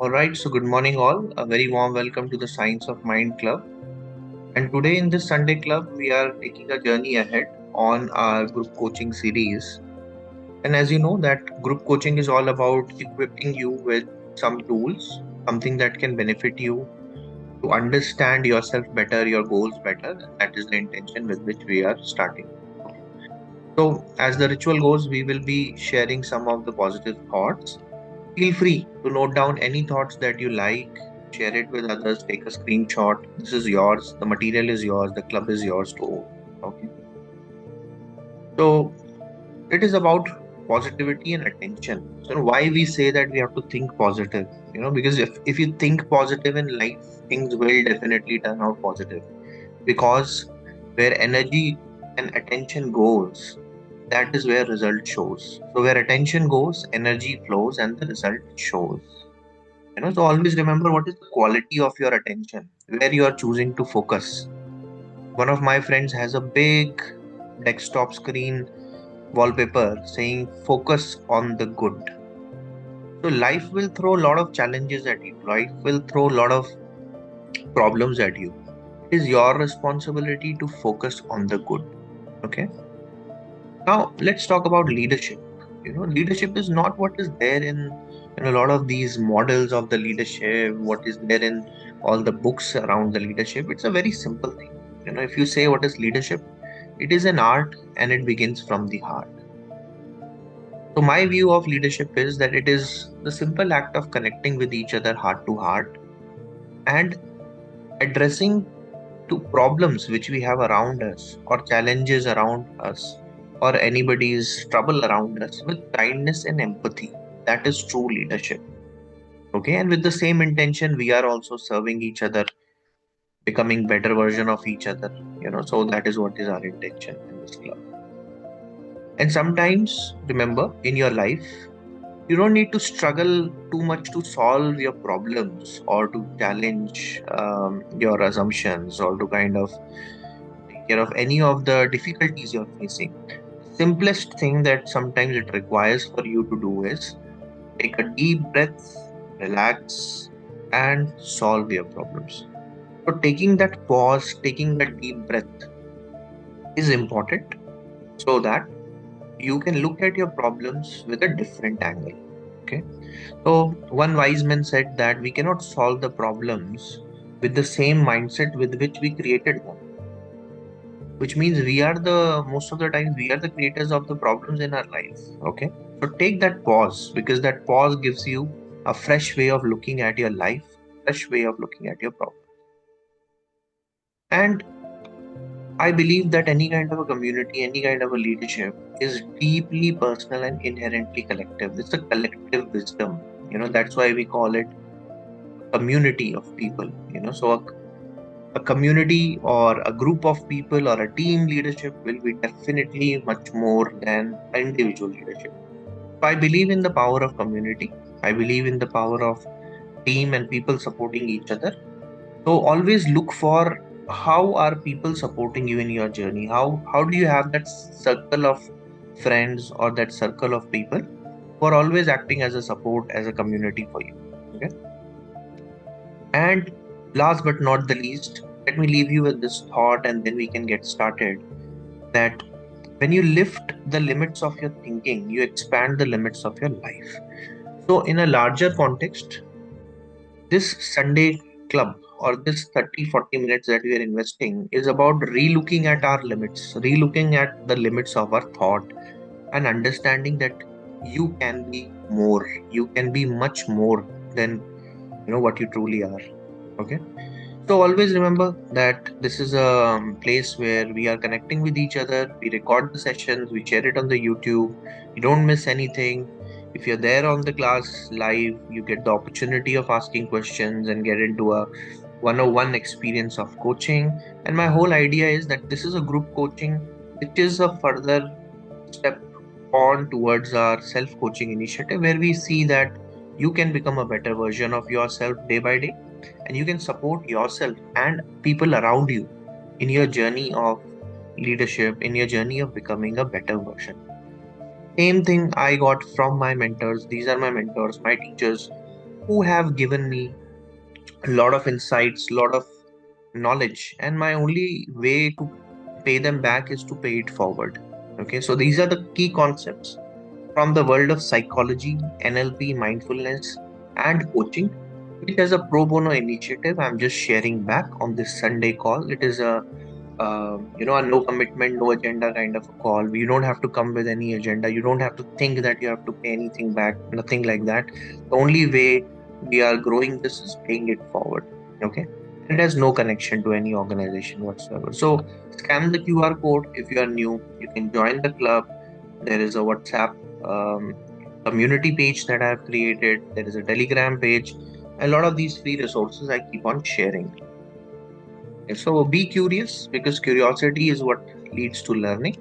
All right, so good morning, all. A very warm welcome to the Science of Mind Club. And today, in this Sunday Club, we are taking a journey ahead on our group coaching series. And as you know, that group coaching is all about equipping you with some tools, something that can benefit you to understand yourself better, your goals better. And that is the intention with which we are starting. So, as the ritual goes, we will be sharing some of the positive thoughts. Feel free to note down any thoughts that you like, share it with others, take a screenshot. This is yours, the material is yours, the club is yours to own. Okay. So it is about positivity and attention. So why we say that we have to think positive, because if you think positive in life, things will definitely turn out positive. Because where energy and attention goes, that is where result shows. So where attention goes, energy flows and the result shows. So always remember what is the quality of your attention, where you are choosing to focus. One of my friends has a big desktop screen wallpaper saying focus on the good. So life will throw a lot of challenges at you. Life will throw a lot of problems at you. It is your responsibility to focus on the good. Okay. Now let's talk about leadership. Leadership is not what is there in a lot of these models of the leadership, what is there in all the books around the leadership. It's a very simple thing. If you say what is leadership, it is an art and it begins from the heart. So my view of leadership is that it is the simple act of connecting with each other heart to heart and addressing to problems which we have around us or challenges around us or anybody's trouble around us with kindness and empathy. That is true leadership. Okay, and with the same intention, we are also serving each other, becoming better version of each other. So that is what is our intention in this club. And sometimes remember in your life, you don't need to struggle too much to solve your problems or to challenge your assumptions or to kind of take care of any of the difficulties you're facing. Simplest thing that sometimes it requires for you to do is take a deep breath, relax, and solve your problems. So, taking that pause, taking that deep breath is important so that you can look at your problems with a different angle. Okay. So, one wise man said that we cannot solve the problems with the same mindset with which we created them, which means we are the most of the times we are the creators of the problems in our life. Okay. So, take that pause because that pause gives you a fresh way of looking at your life, fresh way of looking at your problem. And I believe that any kind of a community, any kind of a leadership is deeply personal and inherently collective. It's a collective wisdom. That's why we call it community of people. So a community or a group of people or a team leadership will be definitely much more than individual leadership. So I believe in the power of community. I believe in the power of team and people supporting each other. So always look for how are people supporting you in your journey? How do you have that circle of friends or that circle of people who are always acting as a support, as a community for you? Okay. And last but not the least, let me leave you with this thought and then we can get started. That when you lift the limits of your thinking, you expand the limits of your life. So in a larger context, this Sunday club or this 30-40 minutes that we are investing is about relooking at our limits, relooking at the limits of our thought and understanding that you can be more, you can be much more than what you truly are. Okay. So always remember that this is a place where we are connecting with each other. We record the sessions, we share it on the YouTube. You don't miss anything. If you're there on the class live, you get the opportunity of asking questions and get into a 101 experience of coaching. And my whole idea is that this is a group coaching, which is a further step on towards our self coaching initiative where we see that you can become a better version of yourself day by day and you can support yourself and people around you in your journey of leadership, in your journey of becoming a better version. Same thing I got from my mentors. These are my mentors, my teachers who have given me a lot of insights, a lot of knowledge, and my only way to pay them back is to pay it forward. Okay, so these are the key concepts from the world of psychology, NLP, mindfulness, and coaching, which is a pro bono initiative I'm just sharing back on this Sunday call. It is a no commitment, no agenda kind of a call. You don't have to come with any agenda. You don't have to think that you have to pay anything back. Nothing like that. The only way we are growing this is paying it forward. Okay, and it has no connection to any organization whatsoever. So scan the QR code if you are new. You can join the club. There is a WhatsApp um, community page that I have created. There is a Telegram page. A lot of these free resources I keep on sharing. So be curious, because curiosity is what leads to learning.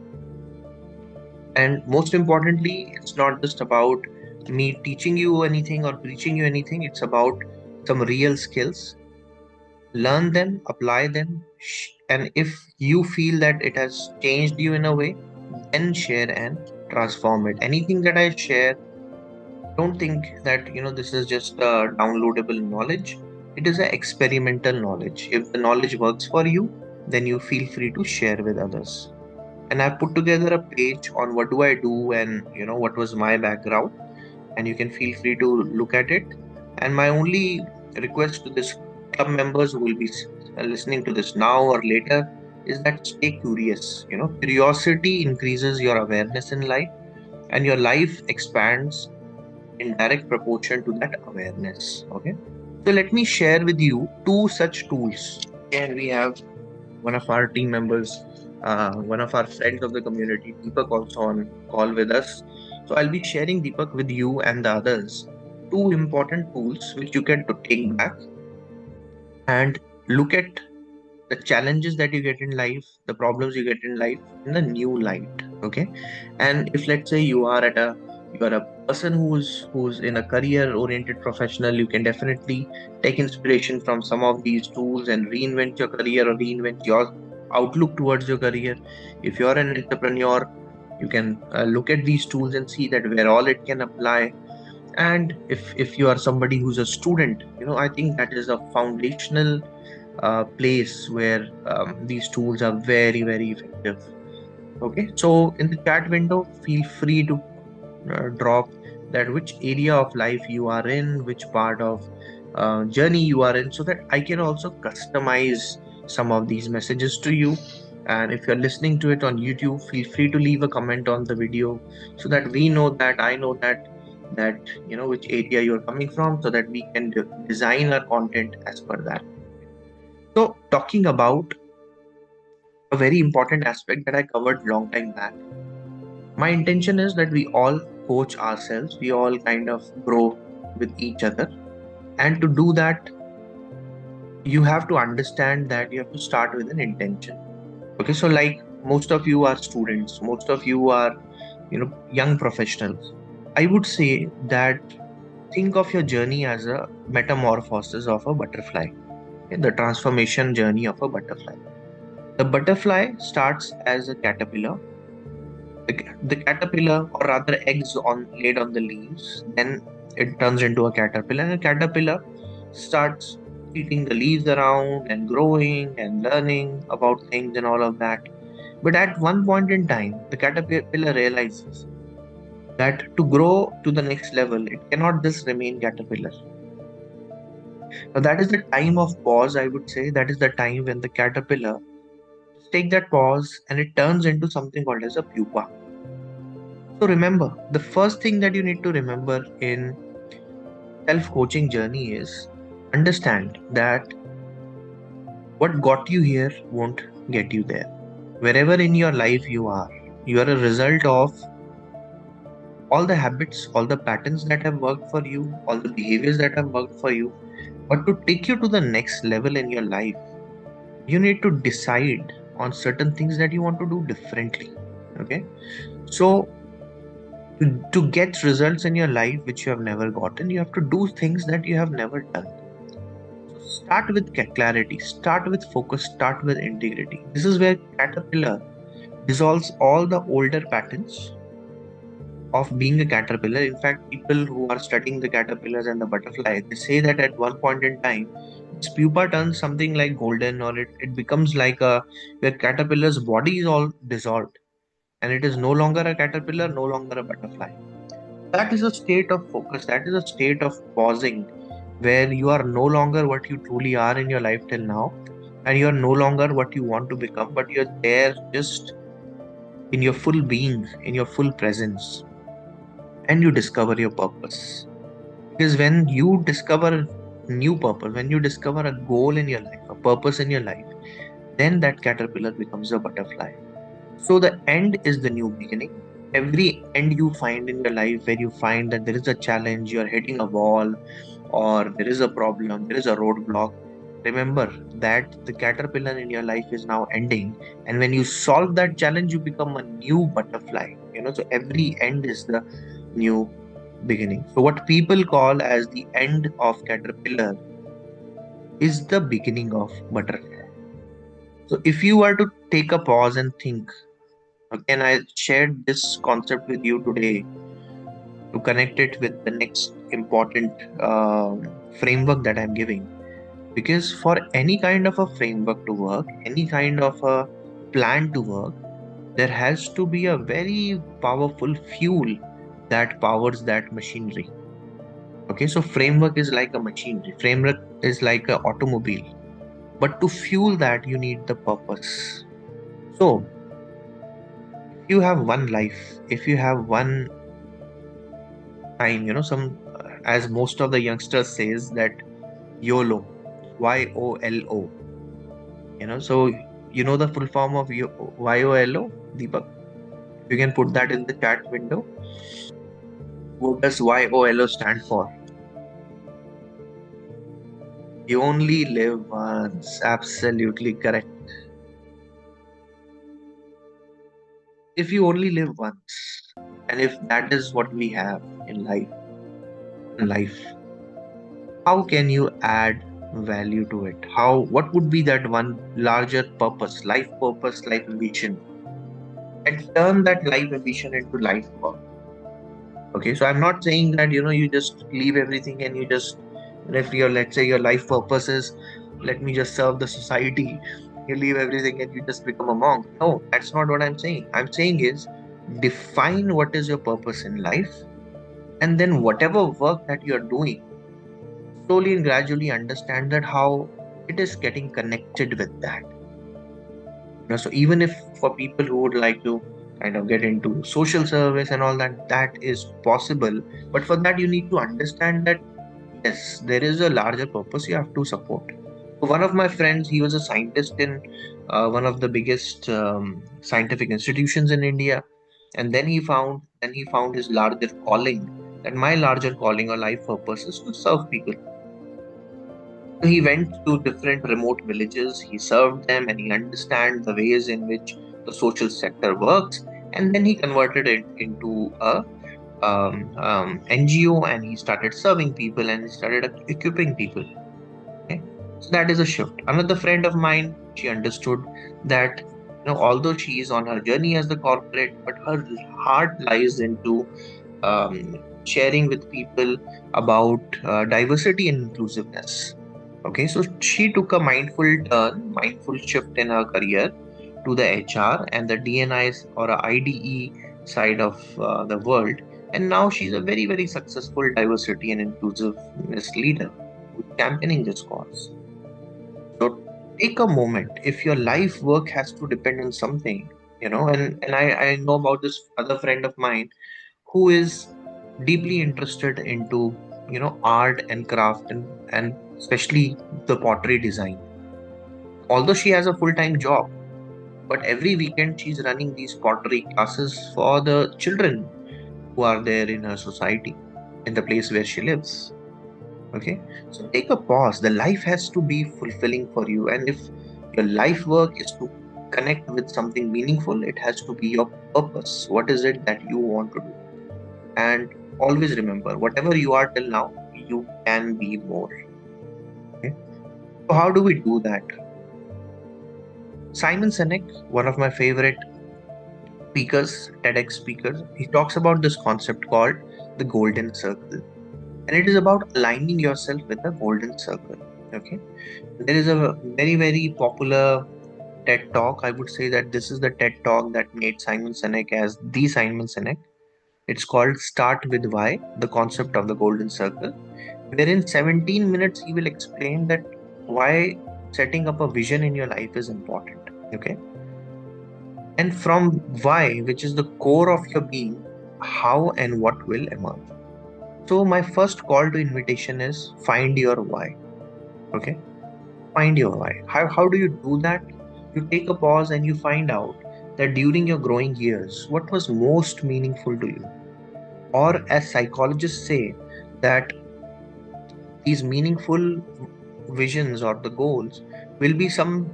And most importantly, it's not just about me teaching you anything or preaching you anything, it's about some real skills. Learn them, apply them, and if you feel that it has changed you in a way, then share and transform it. Anything that I share, don't think that this is just downloadable knowledge. It is a experimental knowledge. If the knowledge works for you, then you feel free to share with others. And I put together a page on what do I do and what was my background, and you can feel free to look at it. And my only request to this club members who will be listening to this now or later is that stay curious. Curiosity increases your awareness in life, and your life expands in direct proportion to that awareness. Okay, so let me share with you two such tools. And we have one of our team members, one of our friends of the community, Deepak, also on call with us. So I'll be sharing, Deepak, with you and the others two important tools which you can to take back and look at the challenges that you get in life, the problems you get in life in a new light. Okay, and if let's say you are a person who's in a career oriented professional, you can definitely take inspiration from some of these tools and reinvent your career or reinvent your outlook towards your career. If you're an entrepreneur, you can look at these tools and see that where all it can apply. And if you are somebody who's a student, I think that is a foundational place where these tools are very, very effective. Okay, so in the chat window, feel free to drop that which area of life you are in, which part of journey you are in, so that I can also customize some of these messages to you. And if you're listening to it on YouTube, feel free to leave a comment on the video so that we know that I know that which area you're coming from, so that we can design our content as per that. So talking about a very important aspect that I covered long time back, my intention is that we all coach ourselves, we all kind of grow with each other. And to do that, you have to understand that you have to start with an intention. Okay, so like most of you are students, most of you are young professionals. I would say that think of your journey as a metamorphosis of a butterfly. Okay, the transformation journey of a butterfly. The butterfly starts as a caterpillar. The caterpillar, or rather eggs laid on the leaves, then it turns into a caterpillar, and the caterpillar starts eating the leaves around and growing and learning about things and all of that. But at one point in time, the caterpillar realizes that to grow to the next level, it cannot just remain caterpillar. Now that is the time of pause, I would say. That is the time when the caterpillar take that pause and it turns into something called as a pupa. So remember, the first thing that you need to remember in self-coaching journey is understand that what got you here won't get you there. Wherever in your life you are a result of all the habits, all the patterns that have worked for you, all the behaviors that have worked for you. But to take you to the next level in your life, you need to decide on certain things that you want to do differently. Okay, so to get results in your life which you have never gotten, you have to do things that you have never done. So start with clarity, start with focus, start with integrity. This is where caterpillar dissolves all the older patterns of being a caterpillar. In fact, people who are studying the caterpillars and the butterfly, they say that at one point in time, this pupa turns something like golden, or it becomes like a where caterpillar's body is all dissolved, and it is no longer a caterpillar, no longer a butterfly. That is a state of focus. That is a state of pausing, where you are no longer what you truly are in your life till now, and you are no longer what you want to become, but you're there just in your full being, in your full presence, and you discover your purpose. Because when you discover new purpose, when you discover a goal in your life, a purpose in your life, then that caterpillar becomes a butterfly. So the end is the new beginning. Every end you find in your life where you find that there is a challenge, you're hitting a wall, or there is a problem, there is a roadblock, remember that the caterpillar in your life is now ending. And when you solve that challenge, you become a new butterfly. So every end is the new beginning. So what people call as the end of caterpillar is the beginning of butterfly. So if you were to take a pause and think, again, I shared this concept with you today to connect it with the next important framework that I'm giving. Because for any kind of a framework to work, any kind of a plan to work, there has to be a very powerful fuel that powers that machinery. Okay, so framework is like a machinery, framework is like an automobile. But to fuel that, you need the purpose. So, if you have one life, if you have one time, as most of the youngsters says that YOLO, YOLO, so the full form of YOLO, Deepak? You can put that in the chat window. What does YOLO stand for? You only live once. Absolutely correct. If you only live once, and if that is what we have in life, how can you add value to it? What would be that one larger purpose, life ambition, and turn that life ambition into life work? Okay, so I'm not saying that you just leave everything and you just, if your, let's say, your life purpose is, let me just serve the society, you leave everything and you just become a monk. No, that's not what I'm saying. I'm saying is, define what is your purpose in life, and then whatever work that you're doing, slowly and gradually understand that how it is getting connected with that. So even if for people who would like to kind of get into social service and all that, that is possible. But for that, you need to understand that yes, there is a larger purpose you have to support. One of my friends, he was a scientist in one of the biggest scientific institutions in India, and then he found his larger calling. That my larger calling or life purpose is to serve people. He went to different remote villages, he served them, and he understand the ways in which the social sector works. And then he converted it into a NGO, and he started serving people and he started equipping people. Okay? So that is a shift. Another friend of mine, she understood that although she is on her journey as the corporate, but her heart lies into sharing with people about diversity and inclusiveness. Okay, so she took a mindful shift in her career to the HR and the DNIs or a IDE side of the world. And now she's a very, very successful diversity and inclusiveness leader who's championing this cause. So take a moment. If your life work has to depend on something, and I know about this other friend of mine who is deeply interested into art and craft, and especially the pottery design. Although she has a full-time job, but every weekend she's running these pottery classes for the children who are there in her society, in the place where she lives. Okay, so take a pause. The life has to be fulfilling for you, and if your life work is to connect with something meaningful, it has to be your purpose. What is it that you want to do? And always remember, whatever you are till now, you can be more. Okay? So how do we do that? Simon Sinek, one of my favorite speakers, TEDx speakers, he talks about this concept called the golden circle. And it is about aligning yourself with the golden circle. Okay. There is a very, very popular TED talk. I would say that this is the TED talk that made Simon Sinek as the Simon Sinek. It's called Start with Why, the concept of the golden circle, wherein 17 minutes he will explain that why setting up a vision in your life is important. Okay. And from why, which is the core of your being, how and what will emerge. So, my first call to invitation is find your why. Okay. Find your why. How do you do that? You take a pause and you find out that during your growing years, what was most meaningful to you? Or, as psychologists say, that these meaningful visions or the goals will be some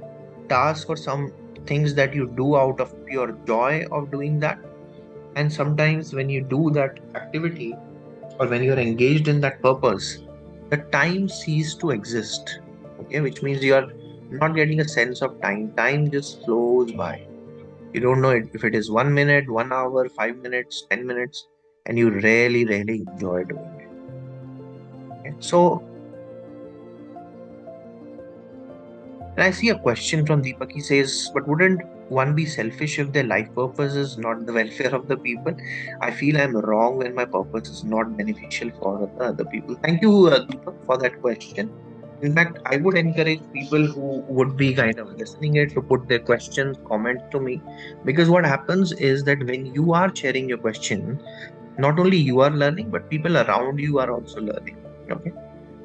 task or some things that you do out of pure joy of doing that. And sometimes when you do that activity or when you're engaged in that purpose, the time ceases to exist. Okay, which means you are not getting a sense of time. Time just flows by. You don't know if it is 1 minute, 1 hour, 5 minutes, 10 minutes, and you really, really enjoy doing it. Okay? So, and I see a question from Deepak. He says, but wouldn't one be selfish if their life purpose is not the welfare of the people? I feel I'm wrong when my purpose is not beneficial for the other people. Thank you, Deepak, for that question. In fact, I would encourage people who would be kind of listening it to put their questions, comments to me, because what happens is that when you are sharing your question, not only you are learning, but people around you are also learning. Okay.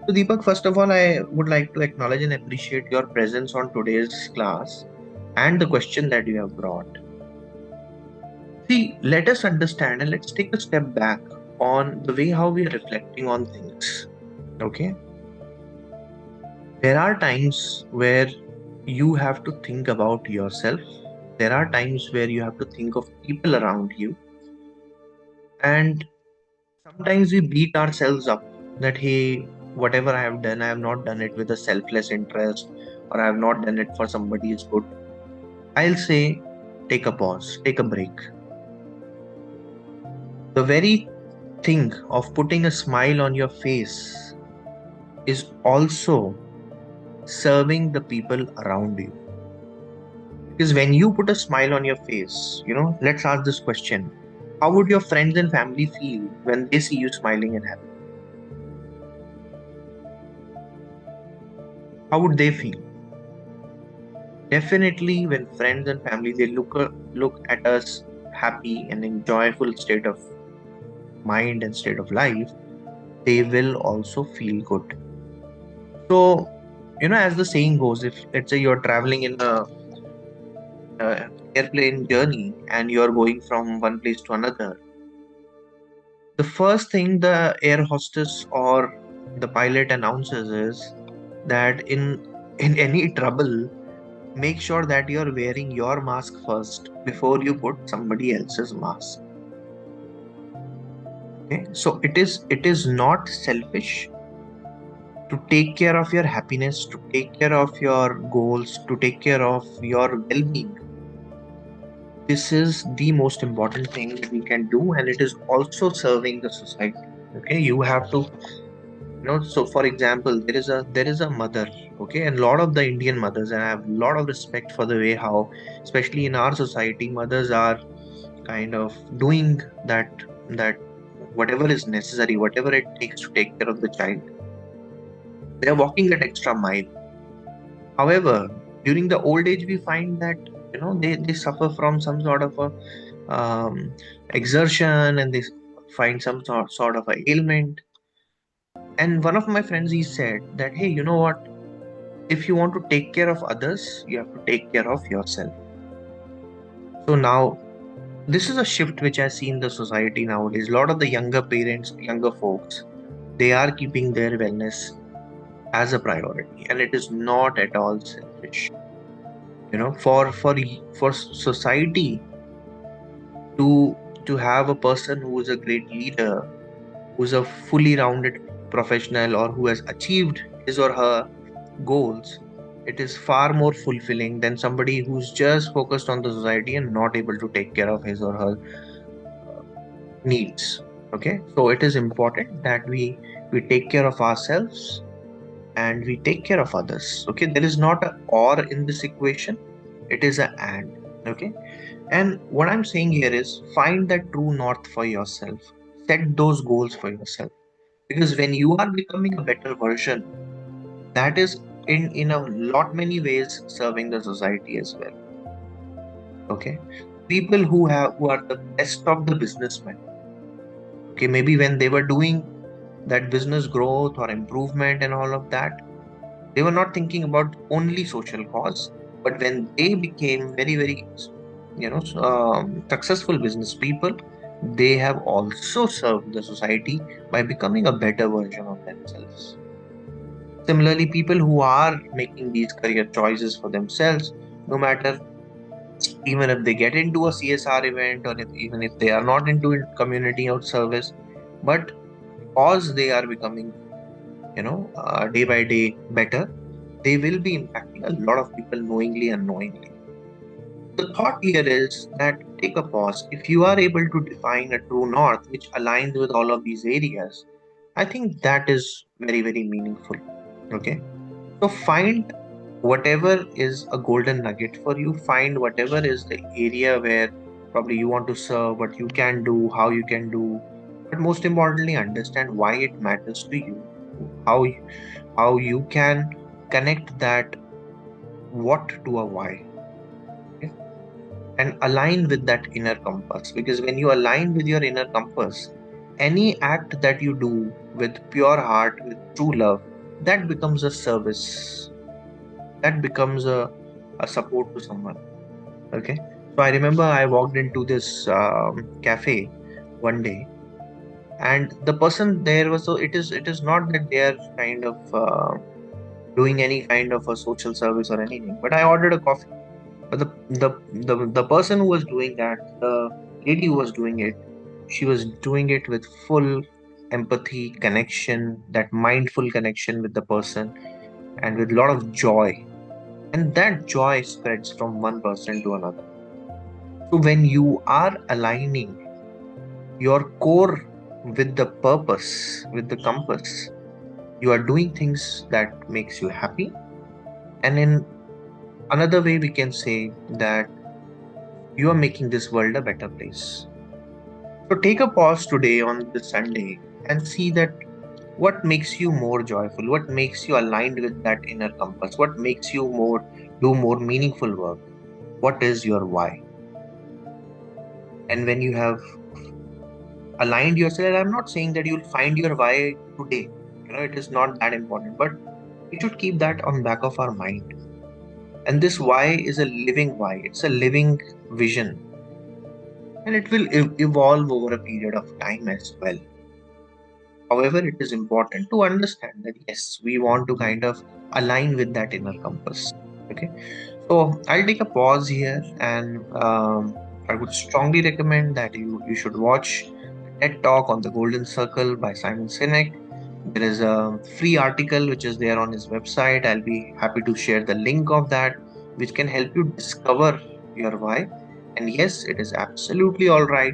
So, Deepak, first of all, I would like to acknowledge and appreciate your presence on today's class and the question that you have brought. See, let us understand and let's take a step back on the way how we are reflecting on things. Okay. There are times where you have to think about yourself. There are times where you have to think of people around you. And sometimes we beat ourselves up that, hey, whatever I have done, I have not done it with a selfless interest or I have not done it for somebody's good. I'll say, take a pause, take a break. The very thing of putting a smile on your face is also serving the people around you. Because when you put a smile on your face, let's ask this question. How would your friends and family feel when they see you smiling and happy? How would they feel? Definitely, when friends and family they look at us happy and in joyful state of mind and state of life, they will also feel good. So, as the saying goes, if let's say you're traveling in a airplane journey and you're going from one place to another, the first thing the air hostess or the pilot announces is that in any trouble, make sure that you're wearing your mask first before you put somebody else's mask. Okay, so it is not selfish to take care of your happiness, to take care of your goals, to take care of your well-being. This is the most important thing that we can do, and it is also serving the society. Okay, you have to, so for example, there is a mother. Okay, and a lot of the Indian mothers, and I have a lot of respect for the way how, especially in our society, mothers are kind of doing that whatever is necessary, whatever it takes to take care of the child. They are walking that extra mile. However, during the old age, we find that they suffer from some sort of a exertion, and they find some sort of a ailment. And one of my friends, he said that, hey, you know what? If you want to take care of others, you have to take care of yourself. So now, this is a shift which I see in the society nowadays. A lot of the younger parents, younger folks, they are keeping their wellness as a priority, and it is not at all selfish. For society to have a person who is a great leader, who's a fully rounded professional, or who has achieved his or her goals, It is far more fulfilling than somebody who's just focused on the society and not able to take care of his or her needs. Okay, so it is important that we take care of ourselves and we take care of others. Okay, there is not a or in this equation, it is a and. Okay, and what I'm saying here is find that true north for yourself, set those goals for yourself, because when you are becoming a better version, that is in a lot many ways serving the society as well. Okay, people who are the best of the businessmen, okay, maybe when they were doing that business growth or improvement and all of that, they were not thinking about only social cause, but when they became very successful business people, they have also served the society by becoming a better version of themselves. Similarly, people who are making these career choices for themselves, no matter even if they get into a CSR event, or even if they are not into community or service, but because they are becoming, day by day better, they will be impacting a lot of people knowingly and unknowingly. The thought here is that take a pause. If you are able to define a true north which aligns with all of these areas, I think that is very meaningful. Okay. So find whatever is a golden nugget for you, find whatever is the area where probably you want to serve, what you can do, how you can do, but most importantly, understand why it matters to you, how you can connect that what to a why. Okay? And align with that inner compass, because when you align with your inner compass, any act that you do with pure heart, with true love, that becomes a service, that becomes a support to someone. Okay, so I remember I walked into this cafe one day, and the person there was, so it is not that they are kind of doing any kind of a social service or anything, but I ordered a coffee. But the person who was doing that, the lady who was doing it, she was doing it with full empathy, connection, that mindful connection with the person, and with a lot of joy. And that joy spreads from one person to another. So when you are aligning your core with the purpose, with the compass, you are doing things that makes you happy. And in another way, we can say that you are making this world a better place. So take a pause today on this Sunday and see that what makes you more joyful, what makes you aligned with that inner compass, what makes you more meaningful work, what is your why. And when you have aligned yourself, I'm not saying that you'll find your why today. It is not that important, but we should keep that on back of our mind. And this why is a living why. It's a living vision, and it will evolve over a period of time as well. However, it is important to understand that yes, we want to kind of align with that inner compass. Okay, so I'll take a pause here, and I would strongly recommend that you should watch TED Talk on the Golden Circle by Simon Sinek. There is a free article which is there on his website. I'll be happy to share the link of that, which can help you discover your why. And yes, it is absolutely all right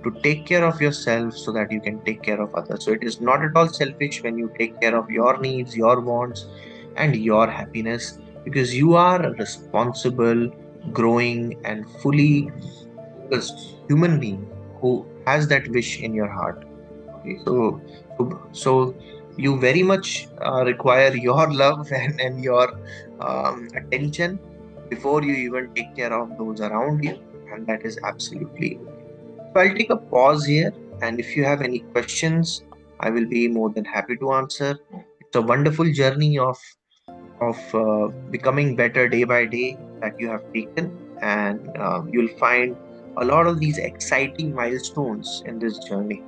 to take care of yourself so that you can take care of others. So it is not at all selfish when you take care of your needs, your wants, and your happiness, because you are a responsible, growing, and fully focused human being who has that wish in your heart. Okay, so you very much require your love and your attention before you even take care of those around you, and that is absolutely okay. So I'll take a pause here, and if you have any questions, I will be more than happy to answer. It's a wonderful journey of becoming better day by day that you have taken, and you'll find a lot of these exciting milestones in this journey.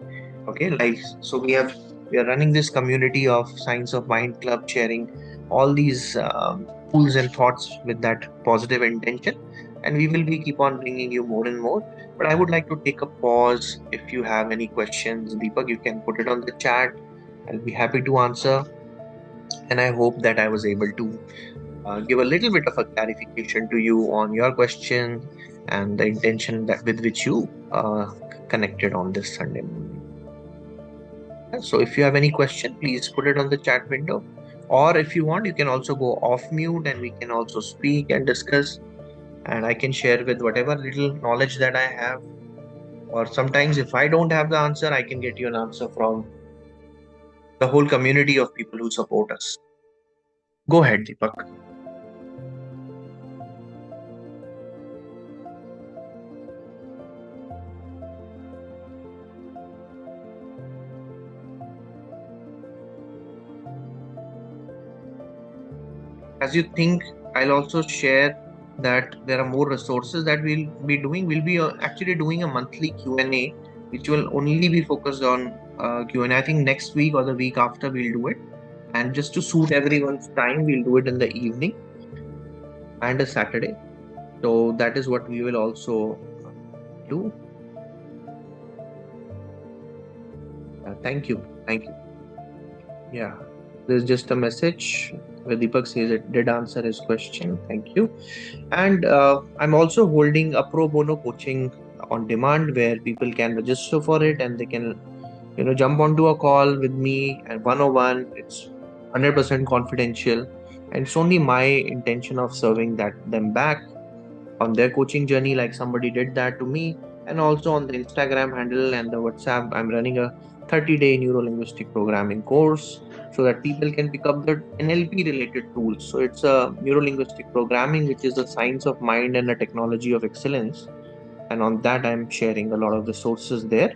Okay, like, so we are running this community of Science of Mind Club, sharing all these tools and thoughts with that positive intention, and we will be keep on bringing you more and more. But I would like to take a pause. If you have any questions, Deepak, you can put it on the chat. I'll be happy to answer, and I hope that I was able to give a little bit of a clarification to you on your question and the intention that with which you connected on this Sunday morning. So if you have any question, please put it on the chat window. Or if you want, you can also go off mute and we can also speak and discuss. And I can share with whatever little knowledge that I have. Or sometimes if I don't have the answer, I can get you an answer from the whole community of people who support us. Go ahead, Deepak. As you think, I'll also share that there are more resources that we'll be doing. We'll be actually doing a monthly Q&A, which will only be focused on Q&A. I think next week or the week after we'll do it. And just to suit everyone's time, we'll do it in the evening and a Saturday. So that is what we will also do. Thank you. Thank you. Yeah. There's just a message where Deepak says it did answer his question. Thank you. And I'm also holding a pro bono coaching on demand where people can register for it and they can, jump onto a call with me and 101. It's 100% confidential. And it's only my intention of serving them back on their coaching journey, like somebody did that to me. And also on the Instagram handle and the WhatsApp, I'm running a 30-day neuro linguistic programming course so that people can pick up the NLP related tools. So it's a neuro linguistic programming, which is the science of mind and the technology of excellence. And on that, I'm sharing a lot of the sources there.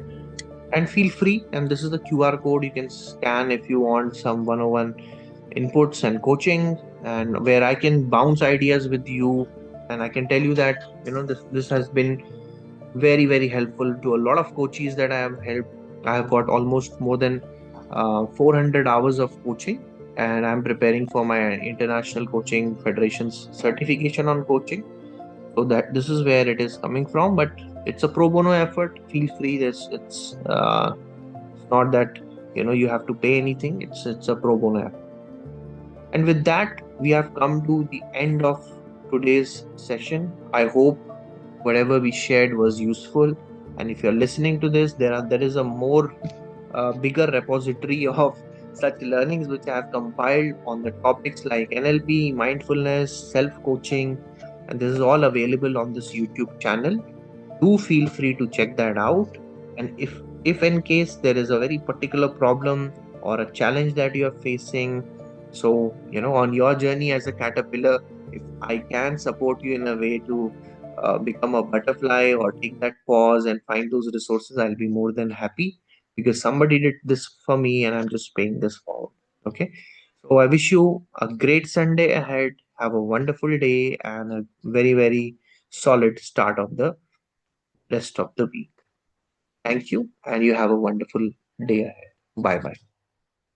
And feel free, and this is the QR code you can scan if you want some 101 inputs and coaching, and where I can bounce ideas with you. And I can tell you that, this has been very, very helpful to a lot of coaches that I have helped. I have got almost more than 400 hours of coaching, and I'm preparing for my International Coaching Federation's certification on coaching. So that this is where it is coming from, but it's a pro bono effort. Feel free. It's not that you have to pay anything. It's a pro bono effort. And with that, we have come to the end of today's session. I hope whatever we shared was useful. And if you're listening to this, there is a more bigger repository of such learnings which I have compiled on the topics like NLP, mindfulness, self coaching, and this is all available on this YouTube channel. Do feel free to check that out. And if in case there is a very particular problem or a challenge that you are facing, so on your journey as a caterpillar, if I can support you in a way to become a butterfly or take that pause and find those resources, I'll be more than happy, because somebody did this for me and I'm just paying this forward. Okay, so I wish you a great Sunday ahead. Have a wonderful day and a very, very solid start of the rest of the week. Thank you, and you have a wonderful day ahead. Bye bye.